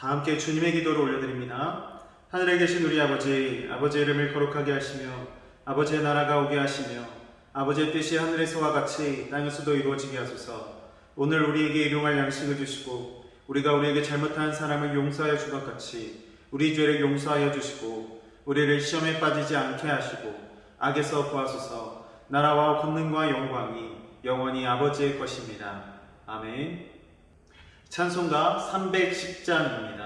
다 함께 주님의 기도를 올려드립니다. 하늘에 계신 우리 아버지, 아버지의 이름을 거룩하게 하시며 아버지의 나라가 오게 하시며 아버지의 뜻이 하늘에서와 같이 땅에서도 이루어지게 하소서. 오늘 우리에게 일용할 양식을 주시고 우리가 우리에게 잘못한 사람을 용서하여 준 것 같이 우리 죄를 용서하여 주시고 우리를 시험에 빠지지 않게 하시고 악에서 구하소서. 나라와 권능과 영광이 영원히 아버지의 것입니다. 아멘. 찬송가 310장입니다.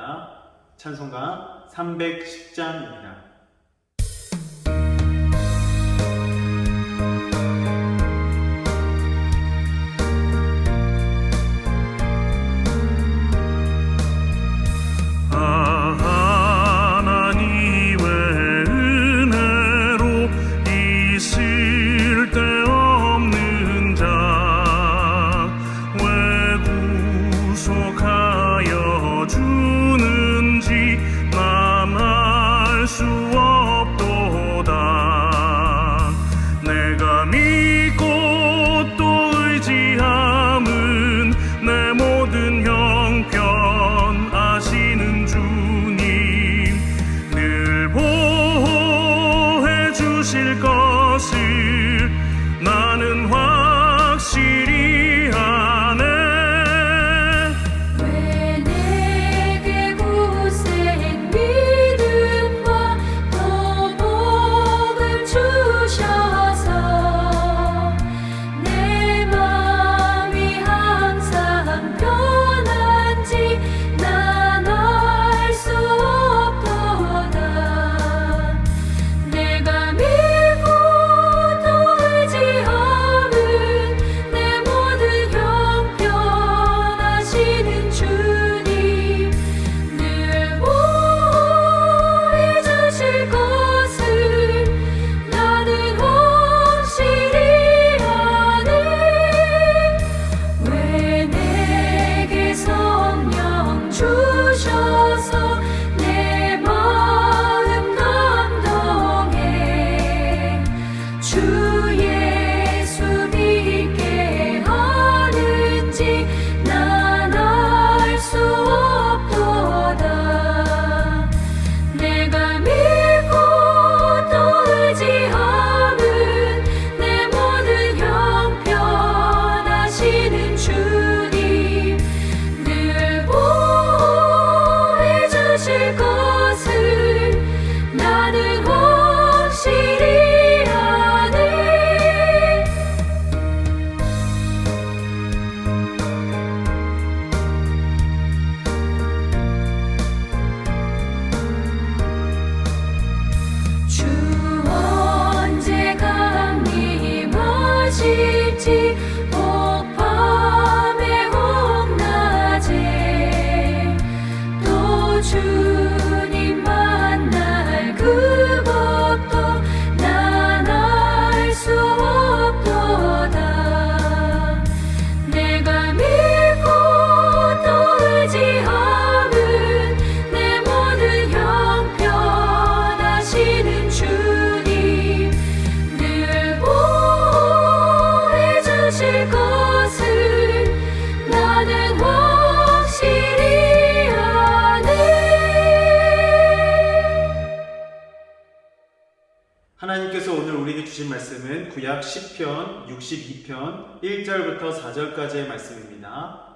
찬송가 310장입니다. 하나님께서 오늘 우리에게 주신 말씀은 구약 10편 62편 1절부터 4절까지의 말씀입니다.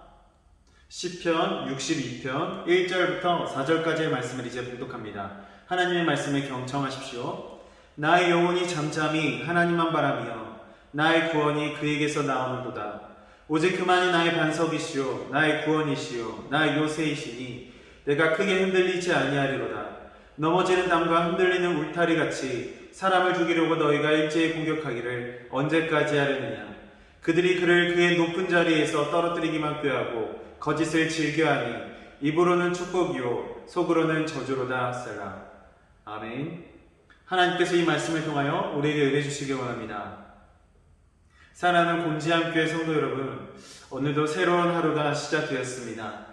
10편 62편 1절부터 4절까지의 말씀을 이제 봉독합니다. 하나님의 말씀에 경청하십시오. 나의 영혼이 잠잠히 하나님만 바라며 나의 구원이 그에게서 나오는도다. 오직 그만이 나의 반석이시요 나의 구원이시요 나의 요새이시니 내가 크게 흔들리지 아니하리로다. 넘어지는 담과 흔들리는 울타리같이 사람을 죽이려고 너희가 일제히 공격하기를 언제까지 하려느냐. 그들이 그를 그의 높은 자리에서 떨어뜨리기만 꾀하고 거짓을 즐겨하니 입으로는 축복이요 속으로는 저주로다. 셀라. 아멘. 하나님께서 이 말씀을 통하여 우리에게 은혜 주시기 원합니다. 사랑하는 곤지암교회 성도 여러분, 오늘도 새로운 하루가 시작되었습니다.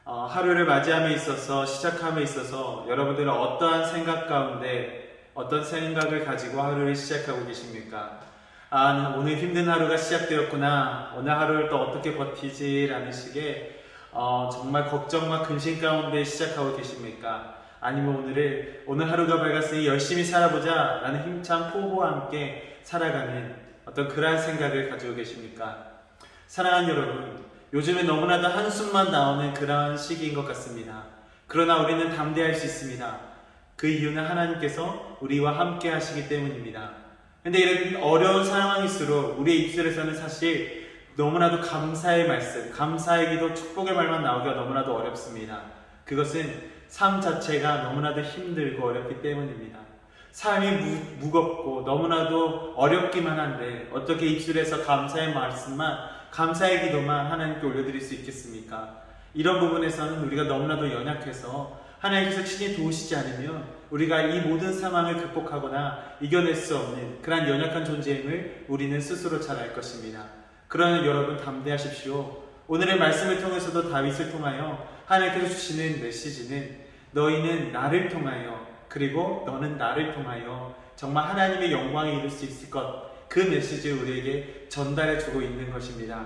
하루를 맞이함에 있어서 시작함에 있어서 여러분들은 어떠한 생각 가운데 어떤 생각을 가지고 하루를 시작하고 계십니까? 오늘 힘든 하루가 시작되었구나. 오늘 하루를 또 어떻게 버티지? 라는 식의 정말 걱정과 근심 가운데 시작하고 계십니까? 아니면 오늘 하루가 밝았으니 열심히 살아보자 라는 힘찬 포부와 함께 살아가는 어떤 그러한 생각을 가지고 계십니까? 사랑하는 여러분, 요즘에 너무나도 한숨만 나오는 그러한 시기인 것 같습니다. 그러나 우리는 담대할 수 있습니다. 그 이유는 하나님께서 우리와 함께 하시기 때문입니다. 근데 이런 어려운 상황일수록 우리의 입술에서는 사실 너무나도 감사의 말씀, 감사의 기도, 축복의 말만 나오기가 너무나도 어렵습니다. 그것은 삶 자체가 너무나도 힘들고 어렵기 때문입니다. 삶이 무겁고 너무나도 어렵기만 한데 어떻게 입술에서 감사의 말씀만, 감사의 기도만 하나님께 올려드릴 수 있겠습니까? 이런 부분에서는 우리가 너무나도 연약해서 하나님께서 친히 도우시지 않으면 우리가 이 모든 상황을 극복하거나 이겨낼 수 없는 그러한 연약한 존재임을 우리는 스스로 잘 알 것입니다. 그러나 여러분 담대하십시오. 오늘의 말씀을 통해서도 다윗을 통하여 하나님께서 주시는 메시지는 너희는 나를 통하여 그리고 너는 나를 통하여 정말 하나님의 영광에 이룰 수 있을 것, 그 메시지를 우리에게 전달해 주고 있는 것입니다.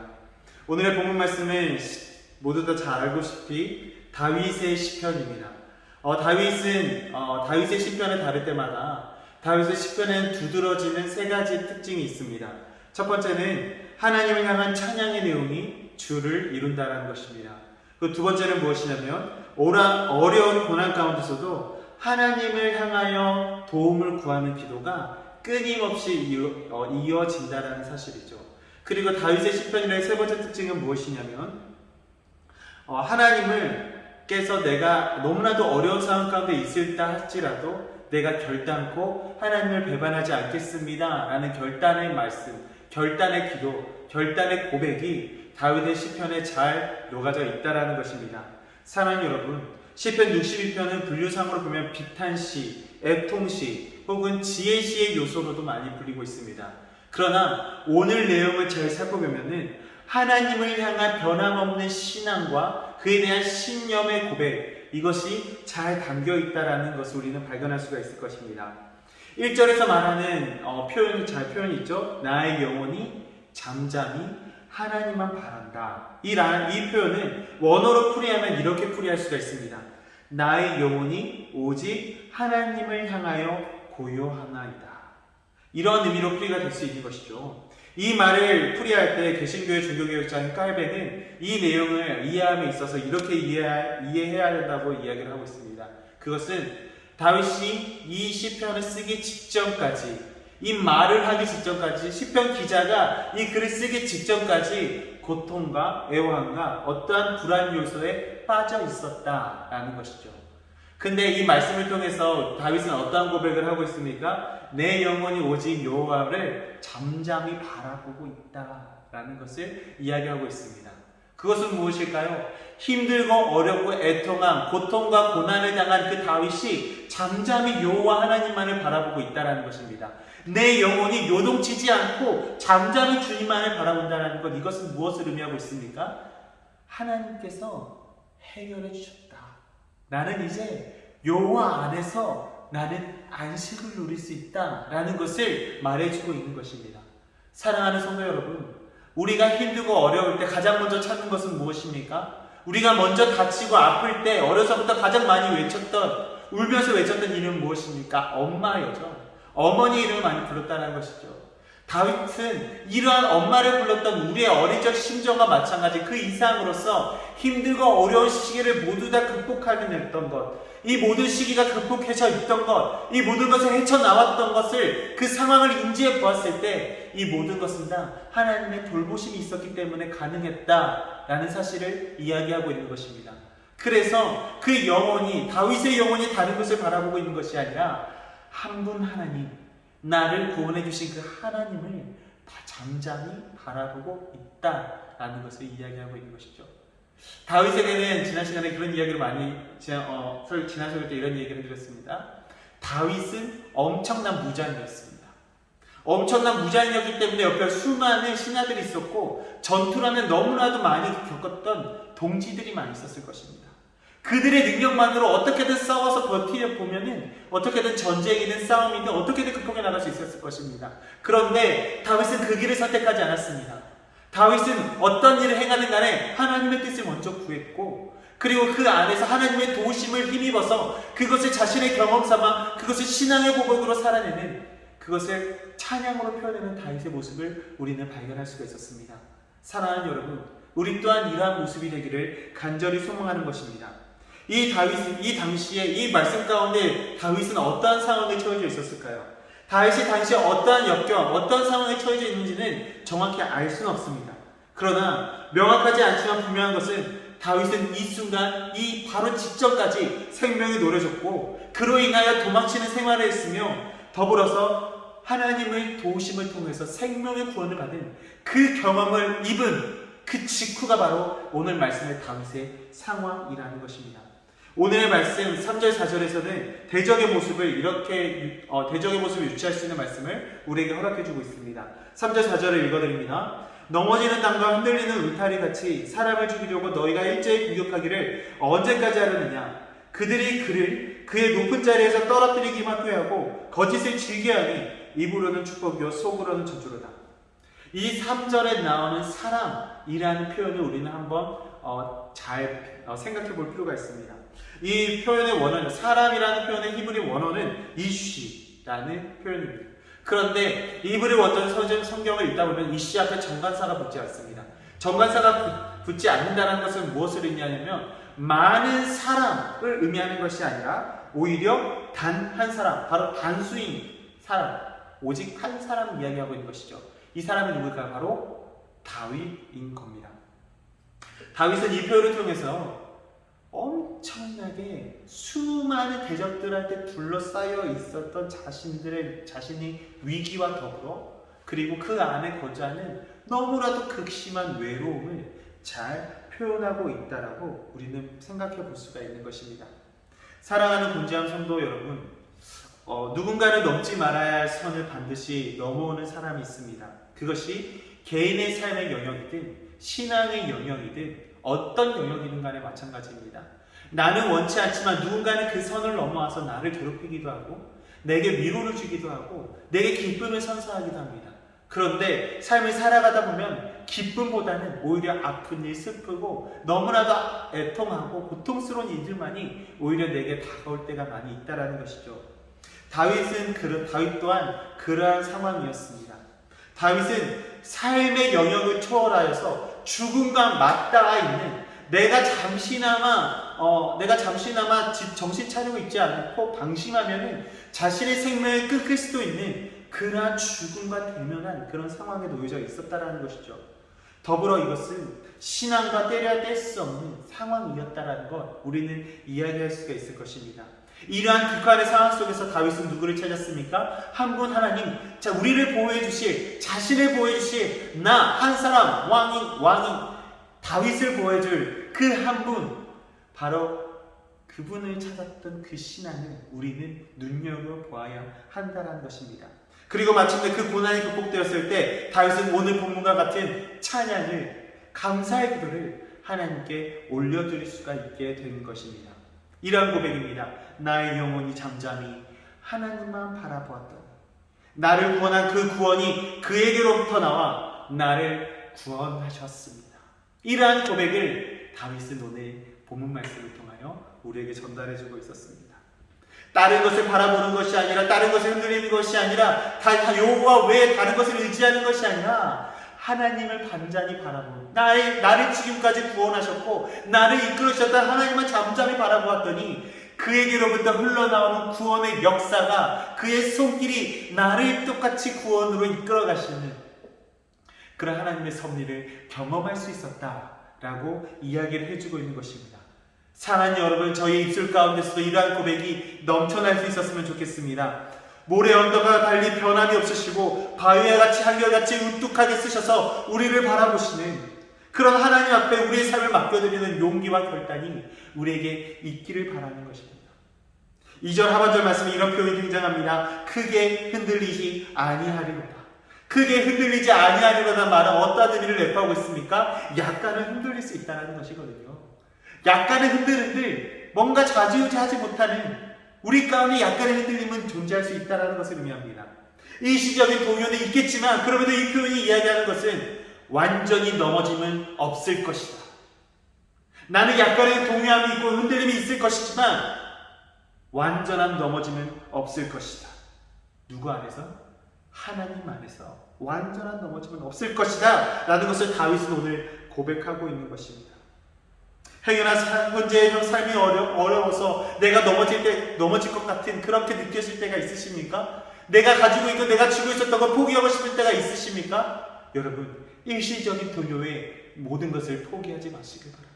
오늘의 본문 말씀은 모두 다 잘 알고시피 다윗의 시편입니다. 다윗의 시편을 다룰 때마다 다윗의 시편에는 두드러지는 세 가지 특징이 있습니다. 첫 번째는 하나님을 향한 찬양의 내용이 주를 이룬다는 것입니다. 그 두 번째는 무엇이냐면 어려운 고난 가운데서도 하나님을 향하여 도움을 구하는 기도가 끊임없이 이어진다는 사실이죠. 그리고 다윗의 시편의 세 번째 특징은 무엇이냐면 하나님께서 내가 너무나도 어려운 상황 가운데 있을다 할지라도 내가 결단코 하나님을 배반하지 않겠습니다 라는 결단의 말씀, 결단의 기도, 결단의 고백이 다윗의 시편에 잘 녹아져 있다는 것입니다. 사랑하는 여러분, 시편 62편은 분류상으로 보면 비탄시, 애통시 혹은 지혜시의 요소로도 많이 불리고 있습니다. 그러나 오늘 내용을 잘 살펴보면 하나님을 향한 변함없는 신앙과 그에 대한 신념의 고백, 이것이 잘 담겨 있다는 것을 우리는 발견할 수가 있을 것입니다. 1절에서 말하는 표현이 있죠. 나의 영혼이 잠잠히 하나님만 바란다. 이 표현은 원어로 풀이하면 이렇게 풀이할 수가 있습니다. 나의 영혼이 오직 하나님을 향하여 고요하나이다. 이런 의미로 풀이가 될 수 있는 것이죠. 이 말을 풀이할 때 개신교의 종교개혁자인 깔베는 이 내용을 이해함에 있어서 이렇게 이해해야 된다고 이야기를 하고 있습니다. 그것은 다윗이 이 시편을 쓰기 직전까지, 이 말을 하기 직전까지, 시편 기자가 이 글을 쓰기 직전까지 고통과 애환과 어떠한 불안 요소에 빠져 있었다라는 것이죠. 근데 이 말씀을 통해서 다윗은 어떠한 고백을 하고 있습니까? 내 영혼이 오직 여호와를 잠잠히 바라보고 있다라는 것을 이야기하고 있습니다. 그것은 무엇일까요? 힘들고 어렵고 애통한 고통과 고난을 당한 그 다윗이 잠잠히 여호와 하나님만을 바라보고 있다는 것입니다. 내 영혼이 요동치지 않고 잠잠히 주님만을 바라본다는 것, 이것은 무엇을 의미하고 있습니까? 하나님께서 해결해 주셨다. 나는 이제 여호와 안에서 나는 안식을 누릴 수 있다라는 것을 말해주고 있는 것입니다. 사랑하는 성도 여러분, 우리가 힘들고 어려울 때 가장 먼저 찾는 것은 무엇입니까? 우리가 먼저 다치고 아플 때 어려서부터 가장 많이 울면서 외쳤던 이름은 무엇입니까? 엄마여죠. 어머니 이름을 많이 불렀다는 것이죠. 다윗은 이러한 엄마를 불렀던 우리의 어린 적 심정과 마찬가지 그 이상으로서 힘들고 어려운 시기를 모두 다 극복하려냈던 것, 이 모든 시기가 극복해져 있던 것, 이 모든 것을 헤쳐나왔던 것을, 그 상황을 인지해 보았을 때 이 모든 것은 다 하나님의 돌보심이 있었기 때문에 가능했다라는 사실을 이야기하고 있는 것입니다. 그래서 그 영혼이, 다윗의 영혼이 다른 것을 바라보고 있는 것이 아니라 한 분 하나님, 나를 구원해 주신 그 하나님을 다 잠잠히 바라보고 있다라는 것을 이야기하고 있는 것이죠. 다윗에게는 지난 시간에 그런 이야기를 지난 설교 때 이런 얘기를 드렸습니다. 다윗은 엄청난 무장이었습니다. 엄청난 무장이었기 때문에 옆에 수많은 신하들이 있었고 전투라면 너무나도 많이 겪었던 동지들이 많이 있었을 것입니다. 그들의 능력만으로 어떻게든 싸워서 버티려보면은 어떻게든 전쟁이든 싸움이든 어떻게든 극복해 나갈 수 있었을 것입니다. 그런데 다윗은 그 길을 선택하지 않았습니다. 다윗은 어떤 일을 행하든 간에 하나님의 뜻을 먼저 구했고, 그리고 그 안에서 하나님의 도우심을 힘입어서 그것을 자신의 경험 삼아 그것을 신앙의 고백으로 살아내는, 그것을 찬양으로 표현하는 다윗의 모습을 우리는 발견할 수가 있었습니다. 사랑하는 여러분, 우리 또한 이러한 모습이 되기를 간절히 소망하는 것입니다. 이 당시에 이 말씀 가운데 다윗은 어떠한 상황에 처해져 있었을까요? 다윗이 당시에 어떠한 역경, 어떠한 상황에 처해져 있는지는 정확히 알 수는 없습니다. 그러나 명확하지 않지만 분명한 것은 다윗은 이 순간, 이 바로 직전까지 생명이 노려졌고, 그로 인하여 도망치는 생활을 했으며, 더불어서 하나님의 도우심을 통해서 생명의 구원을 받은 그 경험을 입은 그 직후가 바로 오늘 말씀의 다윗의 상황이라는 것입니다. 오늘의 말씀 3절 4절에서는 대적의 모습을 이렇게 대적의 모습을 유치할 수 있는 말씀을 우리에게 허락해주고 있습니다. 3절 4절을 읽어드립니다. 넘어지는 담과 흔들리는 울타리 같이 사람을 죽이려고 너희가 일제히 공격하기를 언제까지 하려느냐? 그들이 그의 높은 자리에서 떨어뜨리기만 후회하고 거짓을 즐겨하니 입으로는 축복이요 속으로는 저주로다. 이 3절에 나오는 사람이라는 표현을 우리는 한번 잘 생각해 볼 필요가 있습니다. 이 표현의 원어는, 사람이라는 표현의 히브리 원어는 이쉬라는 표현입니다. 그런데 히브리 원전 성경을 읽다 보면 이쉬 앞에 정관사가 붙지 않습니다. 정관사가 붙지 않는다는 것은 무엇을 의미하냐면 많은 사람을 의미하는 것이 아니라 오히려 단 한 사람, 바로 단수인 사람, 오직 한 사람을 이야기하고 있는 것이죠. 이 사람이 누굴까요? 바로 다윗인 겁니다. 다윗은 이 표현을 통해서 엄청나게 수많은 대적들한테 둘러싸여 있었던 자신의 위기와 더불어, 그리고 그 안에 거주하는 너무나도 극심한 외로움을 잘 표현하고 있다라고 우리는 생각해 볼 수가 있는 것입니다. 사랑하는 곤지암 성도 여러분, 누군가는 넘지 말아야 할 선을 반드시 넘어오는 사람이 있습니다. 그것이 개인의 삶의 영역이든 신앙의 영역이든 어떤 영역이든 간에 마찬가지입니다. 나는 원치 않지만 누군가는 그 선을 넘어와서 나를 괴롭히기도 하고 내게 위로를 주기도 하고 내게 기쁨을 선사하기도 합니다. 그런데 삶을 살아가다 보면 기쁨보다는 오히려 아픈 일, 슬프고 너무나도 애통하고 고통스러운 일들만이 오히려 내게 다가올 때가 많이 있다는 것이죠. 다윗 또한 그러한 상황이었습니다. 다윗은 삶의 영역을 초월하여서 죽음과 맞닿아 있는, 내가 잠시나마 정신 차리고 있지 않고 방심하면 자신의 생명을 끊길 수도 있는 그러한 죽음과 대면한 그런 상황에 놓여져 있었다는 것이죠. 더불어 이것은 신앙과 때려야 뗄 수 없는 상황이었다는 것, 우리는 이야기할 수가 있을 것입니다. 이러한 극한의 상황 속에서 다윗은 누구를 찾았습니까? 한 분 하나님, 우리를 보호해 주실, 자신을 보호해 주실 나 한 사람, 왕인 다윗을 보호해 줄 그 한 분, 바로 그분을 찾았던 그 신앙을 우리는 눈여겨보아야 한다는 것입니다. 그리고 마침내 그 고난이 극복되었을 때 다윗은 오늘 본문과 같은 찬양을, 감사의 기도를 하나님께 올려드릴 수가 있게 된 것입니다. 이러한 고백입니다. 나의 영혼이 잠잠히 하나님만 바라보았더니 나를 구원한 그 구원이 그에게로부터 나와 나를 구원하셨습니다. 이러한 고백을 다윗은 오늘 본문 말씀을 통하여 우리에게 전달해주고 있었습니다. 다른 것을 바라보는 것이 아니라, 다른 것을 흔들리는 것이 아니라, 여호와 외에 다른 것을 의지하는 것이 아니라 하나님을 반전히 바라보는, 나를 지금까지 구원하셨고 나를 이끌으셨던 하나님만 잠잠히 바라보았더니 그에게로부터 흘러나오는 구원의 역사가, 그의 손길이 나를 똑같이 구원으로 이끌어 가시는 그런 하나님의 섭리를 경험할 수 있었다라고 이야기를 해주고 있는 것입니다. 사랑하는 여러분, 저희 입술 가운데서도 이러한 고백이 넘쳐날 수 있었으면 좋겠습니다. 모래 언덕과 달리 변함이 없으시고 바위와 같이 한결같이 우뚝하게 쓰셔서 우리를 바라보시는 그런 하나님 앞에 우리의 삶을 맡겨드리는 용기와 결단이 우리에게 있기를 바라는 것입니다. 2절 하반절 말씀에 이런 표현이 등장합니다. 크게 흔들리지 아니하리로다. 크게 흔들리지 아니하리로다 말은 어떠한 의미를 내포하고 있습니까? 약간은 흔들릴 수 있다는 것이거든요. 약간의 흔들흔들, 뭔가 좌지우지하지 못하는 우리 가운데 약간의 흔들림은 존재할 수 있다는 것을 의미합니다. 일시적인 동요는 있겠지만 그럼에도 이 표현이 이야기하는 것은 완전히 넘어짐은 없을 것이다. 나는 약간의 동요함이 있고 흔들림이 있을 것이지만 완전한 넘어짐은 없을 것이다. 누구 안에서? 하나님 안에서 완전한 넘어짐은 없을 것이다 라는 것을 다윗은 오늘 고백하고 있는 것입니다. 행여나 현재의 삶이 어려워서 내가 넘어질 것 같은 그렇게 느껴질 때가 있으십니까? 내가 가지고 있고 내가 쥐고 있었던 걸 포기하고 싶을 때가 있으십니까? 여러분, 일시적인 동요에 모든 것을 포기하지 마시길 바랍니다.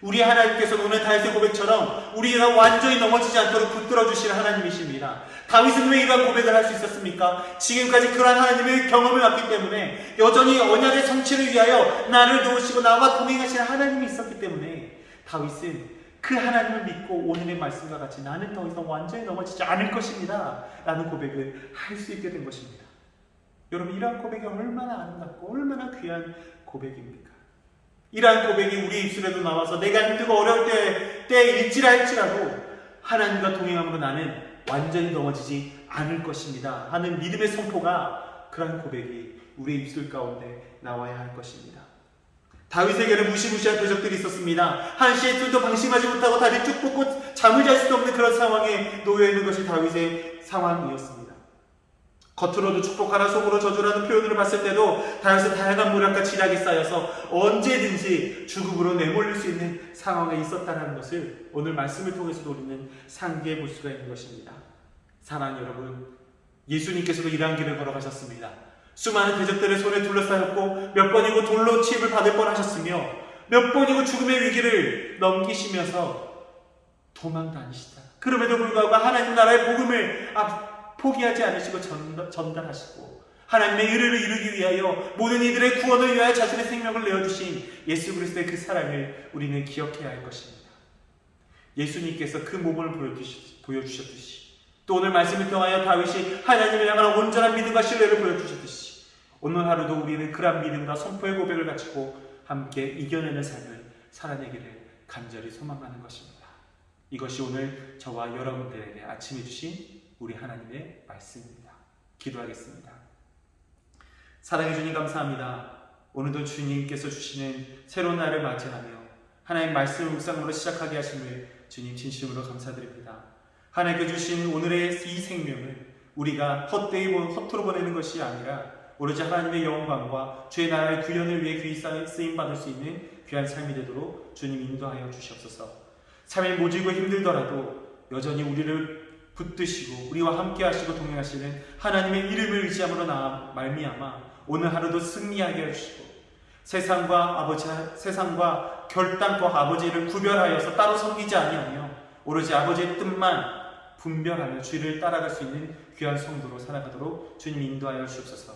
우리 하나님께서 오늘 다윗의 고백처럼 우리가 완전히 넘어지지 않도록 붙들어 주실 하나님이십니다. 다윗은 왜 이러한 고백을 할 수 있었습니까? 지금까지 그러한 하나님의 경험을 했기 때문에, 여전히 언약의 성취를 위하여 나를 도우시고 나와 동행하시는 하나님이 있었기 때문에 다윗은 그 하나님을 믿고 오늘의 말씀과 같이 나는 더 이상 완전히 넘어지지 않을 것입니다 라는 고백을 할 수 있게 된 것입니다. 여러분, 이러한 고백이 얼마나 아름답고 얼마나 귀한 고백입니까? 이러한 고백이 우리 입술에도 나와서 내가 힘들고 어려울 때일지라도 하나님과 동행함으로 나는 완전히 넘어지지 않을 것입니다 하는 믿음의 선포가, 그러한 고백이 우리의 입술 가운데 나와야 할 것입니다. 다윗에게는 무시무시한 대적들이 있었습니다. 한시에 뚫도 방심하지 못하고 다리 쭉 뻗고 잠을 잘 수도 없는 그런 상황에 놓여 있는 것이 다윗의 상황이었습니다. 겉으로도 축복하라 속으로 저주라는 표현을 봤을 때도 다윗은 다양한 모략과 지략이 쌓여서 언제든지 죽음으로 내몰릴 수 있는 상황에 있었다는 것을 오늘 말씀을 통해서도 우리는 상기해 볼 수가 있는 것입니다. 사랑하는 여러분, 예수님께서도 이러한 길을 걸어가셨습니다. 수많은 대적들의 손에 둘러싸였고 몇 번이고 돌로 치입을 받을 뻔하셨으며 몇 번이고 죽음의 위기를 넘기시면서 도망 다니시다. 그럼에도 불구하고 하나님 나라의 복음을 포기하지 않으시고 전달하시고 하나님의 의를 이루기 위하여 모든 이들의 구원을 위하여 자신의 생명을 내어주신 예수 그리스도의 그 사랑을 우리는 기억해야 할 것입니다. 예수님께서 그 몸을 보여주셨듯이, 또 오늘 말씀을 통하여 다윗이 하나님을 향한 온전한 믿음과 신뢰를 보여주셨듯이, 오늘 하루도 우리는 그러한 믿음과 선포의 고백을 가지고 함께 이겨내는 삶을 살아내기를 간절히 소망하는 것입니다. 이것이 오늘 저와 여러분들에게 아침에 주신 우리 하나님의 말씀입니다. 기도하겠습니다. 사랑해 주님 감사합니다. 오늘도 주님께서 주시는 새로운 날을 맞이하며 하나님 말씀을 묵상으로 시작하게 하심을 주님 진심으로 감사드립니다. 하나님께 주신 오늘의 이 생명을 우리가 헛되이 보내는 것이 아니라 오로지 하나님의 영광과 주의 나라의 구현을 위해 귀히 쓰임받을 수 있는 귀한 삶이 되도록 주님 인도하여 주시옵소서. 삶이 모지고 힘들더라도 여전히 우리를 붙드시고 우리와 함께 하시고 동행하시는 하나님의 이름을 의지함으로 말미암아 오늘 하루도 승리하게 해주시고 세상과 결단과 아버지를 구별하여서 따로 섬기지 아니하며 오로지 아버지의 뜻만 분별하며 주를 따라갈 수 있는 귀한 성도로 살아가도록 주님 인도하여 주옵소서.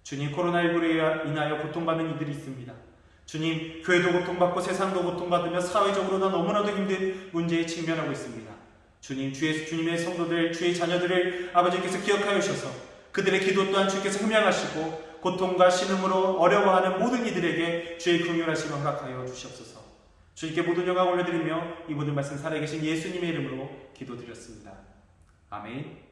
주님, 코로나19로 인하여 고통받는 이들이 있습니다. 주님, 교회도 고통받고 세상도 고통받으며 사회적으로도 너무나도 힘든 문제에 직면하고 있습니다. 주님, 주님의 성도들, 주의 자녀들을 아버지께서 기억하여 주셔서 그들의 기도 또한 주께서 흠양하시고 고통과 신음으로 어려워하는 모든 이들에게 주의 긍휼하심을 허락하여 주시옵소서. 주님께 모든 영광을 올려드리며 이 모든 말씀 살아계신 예수님의 이름으로 기도드렸습니다. 아멘.